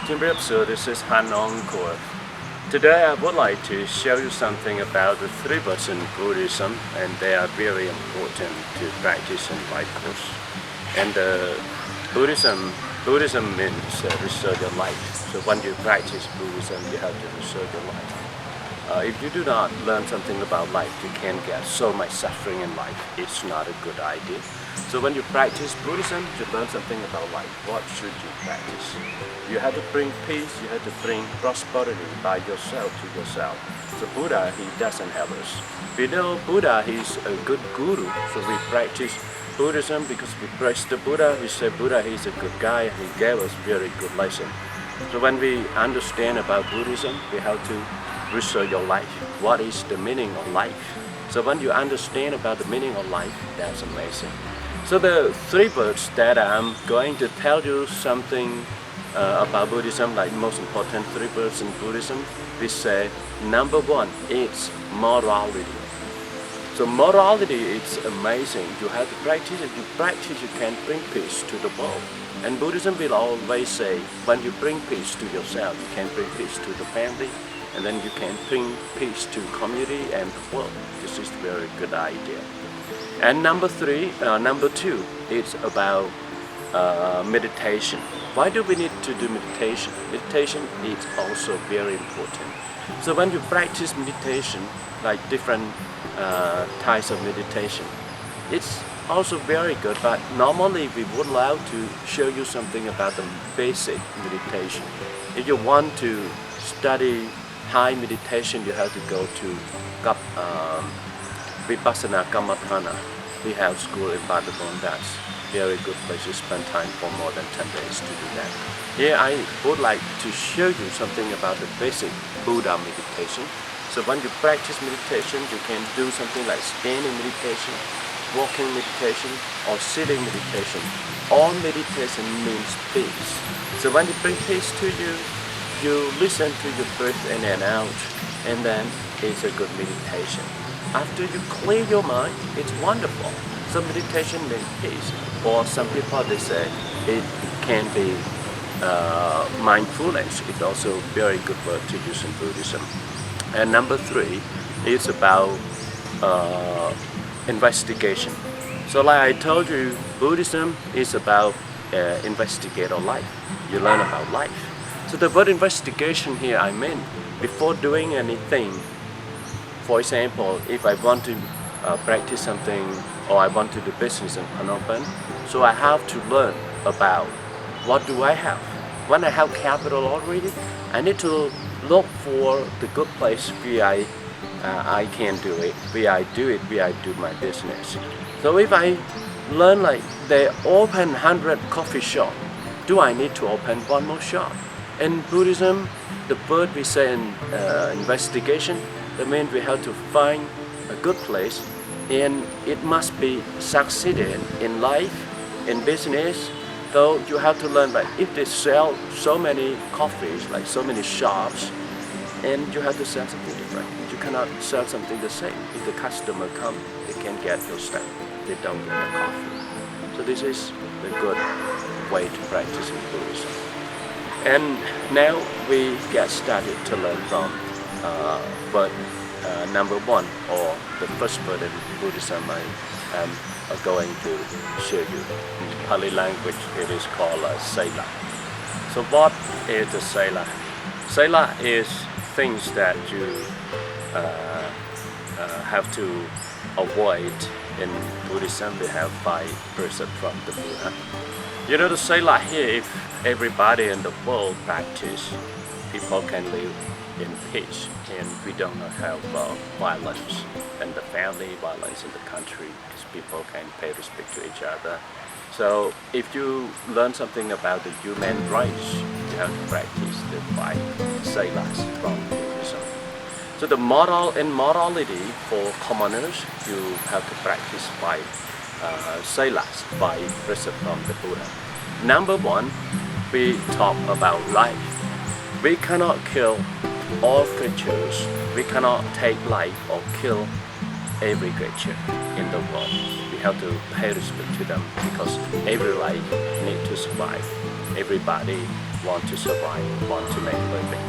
So this is Hann Angkor. Today I would like to show you something about the three birds in Buddhism, and they are very important to practice in life course. And Buddhism means research your life. So when you practice Buddhism, you have to research your life. If you do not learn something about life, you can get so much suffering in life. It's not a good idea. So when you practice Buddhism, you learn something about life. What should you practice? You have to bring peace, you have to bring prosperity by yourself to yourself. So Buddha, he doesn't help us. We know Buddha, he's a good guru. So we practice Buddhism because we praise the Buddha. We say Buddha, he's a good guy and he gave us very good lesson. So when we understand about Buddhism, we have to research your life. What is the meaning of life? So when you understand about the meaning of life, that's amazing. So the three birds that I'm going to tell you something about Buddhism, like most important three birds in Buddhism, we say number one is morality. So morality is amazing. You have to practice it. You practice, you can bring peace to the world. And Buddhism will always say, when you bring peace to yourself, you can bring peace to the family, and then you can bring peace to community and the world. This is a very good idea. And number two, it's about meditation. Why do we need to do meditation? Meditation is also very important. So when you practice meditation, like different types of meditation, it's also very good, but normally we would like to show you something about the basic meditation. If you want to study high meditation, you have to go to Vipassana Kammatthana. We have school in Badagon. That's very good place to spend time for more than 10 days to do that. Here I would like to show you something about the basic Buddha meditation. So when you practice meditation, you can do something like standing meditation, walking meditation, or sitting meditation. All meditation means peace. So when you bring peace to you, you listen to your breath in and out, and then it's a good meditation. After you clear your mind, it's wonderful. So meditation means peace. For some people, they say it can be mindfulness. It's also a very good word to use in Buddhism. And number three is about investigation. So like I told you, Buddhism is about investigate our life. You learn about life. So the word investigation here, I mean, before doing anything, for example, if I want to practice something or I want to do business in Phnom Penh, so I have to learn about what do I have. When I have capital already, I need to look for the good place where I can do it, where I do my business. So if I learn like they open 100 coffee shop, do I need to open one more shop? In Buddhism, the word we say in investigation, that means we have to find a good place, and it must be succeeded in life, in business. So you have to learn, like if they sell so many coffees, like so many shops, and you have to sell something different. You cannot sell something the same. If the customer come, they can get your stuff. They don't get the coffee. So this is the good way to practice in Buddhism. And now we get started to learn from word number one, or the first word in Buddhism I am going to show you. In Pali language, it is called Sila. So what is the Sila? Sila is things that you have to avoid. In Buddhism, we have 5 precepts from the Buddha. You know, the Sila here, if everybody in the world practice, people can live in peace, and we don't have violence in the family, violence in the country, because people can pay respect to each other. So if you learn something about the human rights, you have to practice the 5 Silas from Buddhism. So the morality for commoners, you have to practice 5 Silas, 5 precepts from the Buddha. Number 1, we talk about life. We cannot kill all creatures. We cannot take life or kill every creature in the world. We have to pay respect to them because every life needs to survive. Everybody want to survive, want to make a living.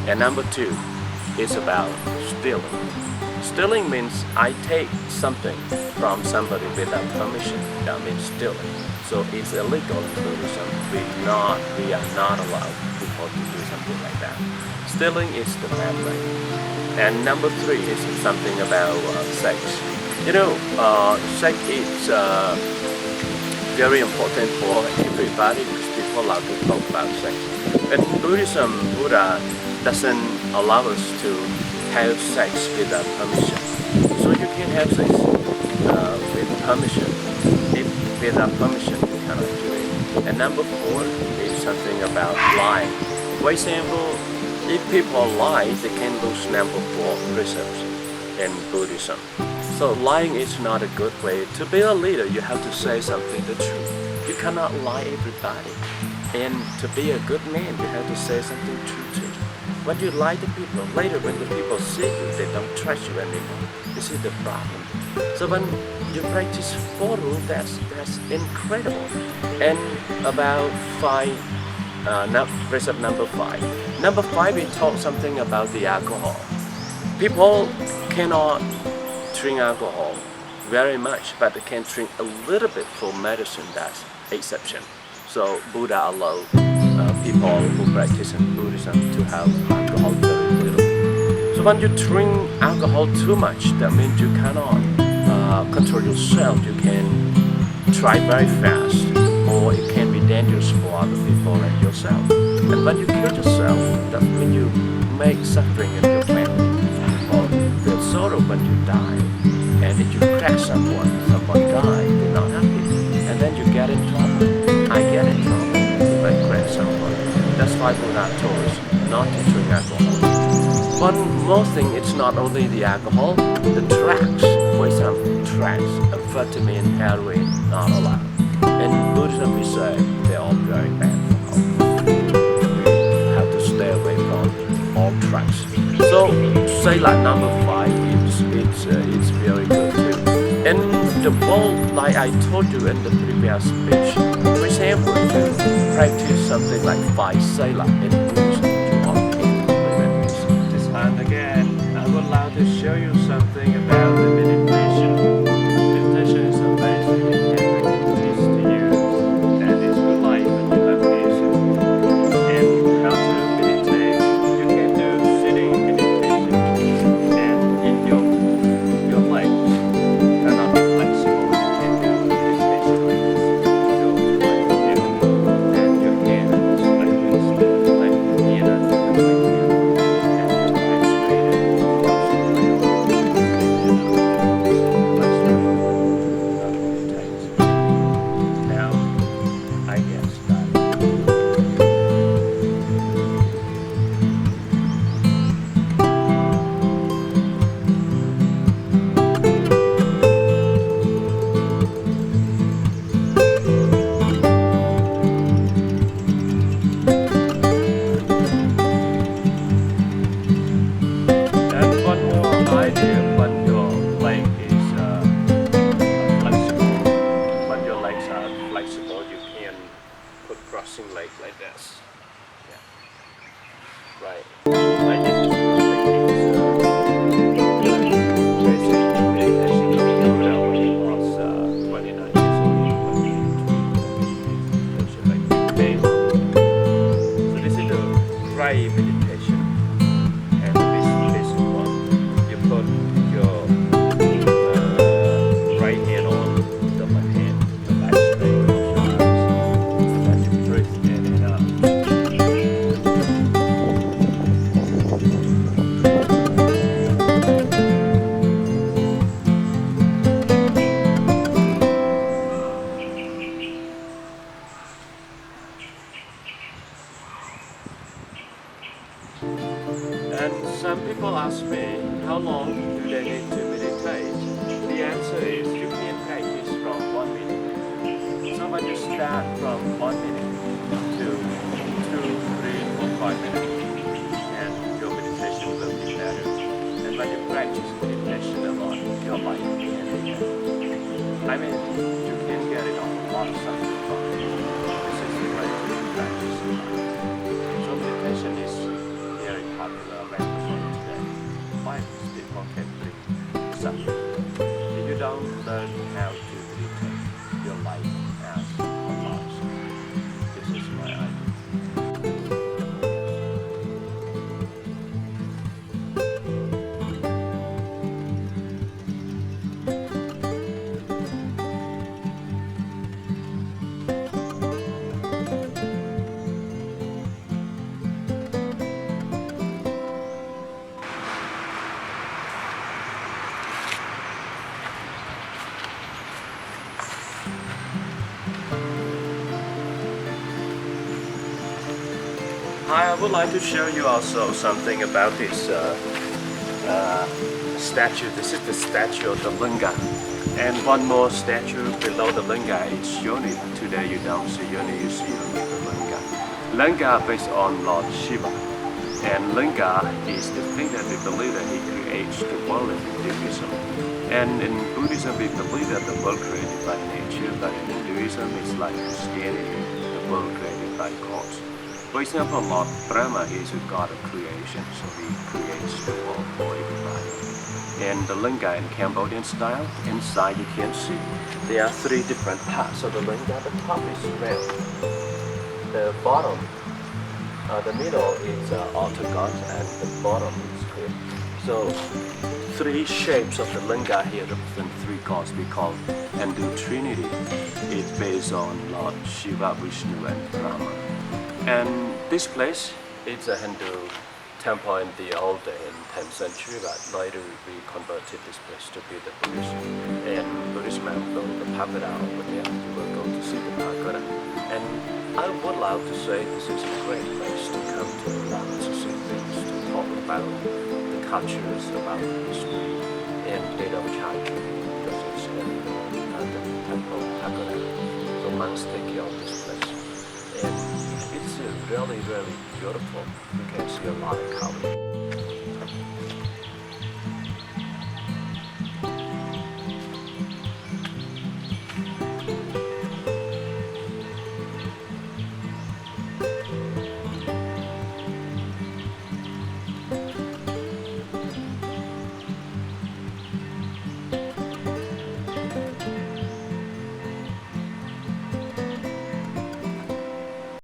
And number two is about stealing. Stealing means I take something from somebody without permission. That means stealing. So it's illegal in Buddhism. We are not allowed people to do something like that. Stealing is the bad way. And number three is something about sex. Sex is very important for everybody because people love to talk about sex. In Buddhism, Buddha doesn't allow us to have sex without permission. So you can have sex with permission. If without permission, you cannot do it. And number four is something about lying. For example, if people lie, they can lose number four precepts in Buddhism. So lying is not a good way. To be a leader, you have to say something the truth. You cannot lie everybody. And to be a good man, you have to say something true too. When you lie to people, later when the people see you, they don't trust you anymore. This is the problem. So when you practice four rules, that's incredible. And about precept number five. Number five, we talk something about the alcohol. People cannot drink alcohol very much, but they can drink a little bit for medicine. That's exception. So Buddha allowed people who practice in Buddhism to have alcohol very little. So when you drink alcohol too much, that means you cannot control yourself. You can drive very fast, or it can be dangerous for other people and yourself. And when you kill yourself, that means you make suffering in your family. Or feel sorrow when you die. And if you crash someone died, they're not happy. And then you get in trouble. I get in trouble if I crash someone. That's why Buddha told us not to drink alcohol. One more thing, it's not only the alcohol, the drugs. For example, drugs, amphetamine, heroin, not allowed. In Buddhism, we say they're all very bad for health. You have to stay away from all drugs. So, say like number five, it's very good too. In the world, like I told you in the previous speech, for example, if you practice something like five Sela in Buddhism, you are capable of it. This hand again, I would like to show you something about the meditation. Meditation is amazing. It can bring peace to you, and it's good life when you have peace. And how to meditate, you can do sitting meditation, and in your legs cannot be flexible. You can do meditation like this. Your like here, and your hands like this, like here, and like here, and your legs straight. Now, I get started. And one more idea, when your leg is flexible, when your legs are flexible, you can put crossing leg like this. Yeah. Right. Like this is basic meditation. When I was 29 years old, meditation like this. So this is the right meditation. And this one, you put your right hand on the left hand, the back straight, close your eyes, and then you breathe in and out. And some people ask me, how long do they need to meditate? The answer is you can practice from 1 minute. So when you start from 1 minute to 2, 3, or 5 minutes, and your meditation will be better. And when you practice meditation a lot, your life can be better. I mean, you can get it on a lot of stuff. This is the way to practice. Hi, I would like to show you also something about this statue. This is the statue of the Linga. And one more statue below the Linga is Yoni. Today you don't see Yoni, you see only the Linga. Linga based on Lord Shiva. And Linga is the thing that we believe that he creates the world in Hinduism. And in Buddhism we believe that the world created by nature, but in Hinduism it's like Christianity, the world created by gods. For example, Lord Brahma is a god of creation, so he creates the world for everybody. And the Linga in Cambodian style, inside you can see there are three different parts of the Linga. The top is round, the bottom, the middle is octagon, and the bottom is clear. So three shapes of the Linga here represent three gods we call Hindu Trinity. It's based on Lord Shiva, Vishnu, and Brahma. And this place is a Hindu temple in the old day in 10th century, but later we converted this place to be the Buddhist. And Buddhist man built the pagoda over there. You will go to see the pagoda. And I would love to say this is a great place to come to learn to see things, to talk about the cultures, about the history, and date of China, because it's in the temple pagoda. So monks take care of this place. And it's really, really beautiful. You can see a lot of color.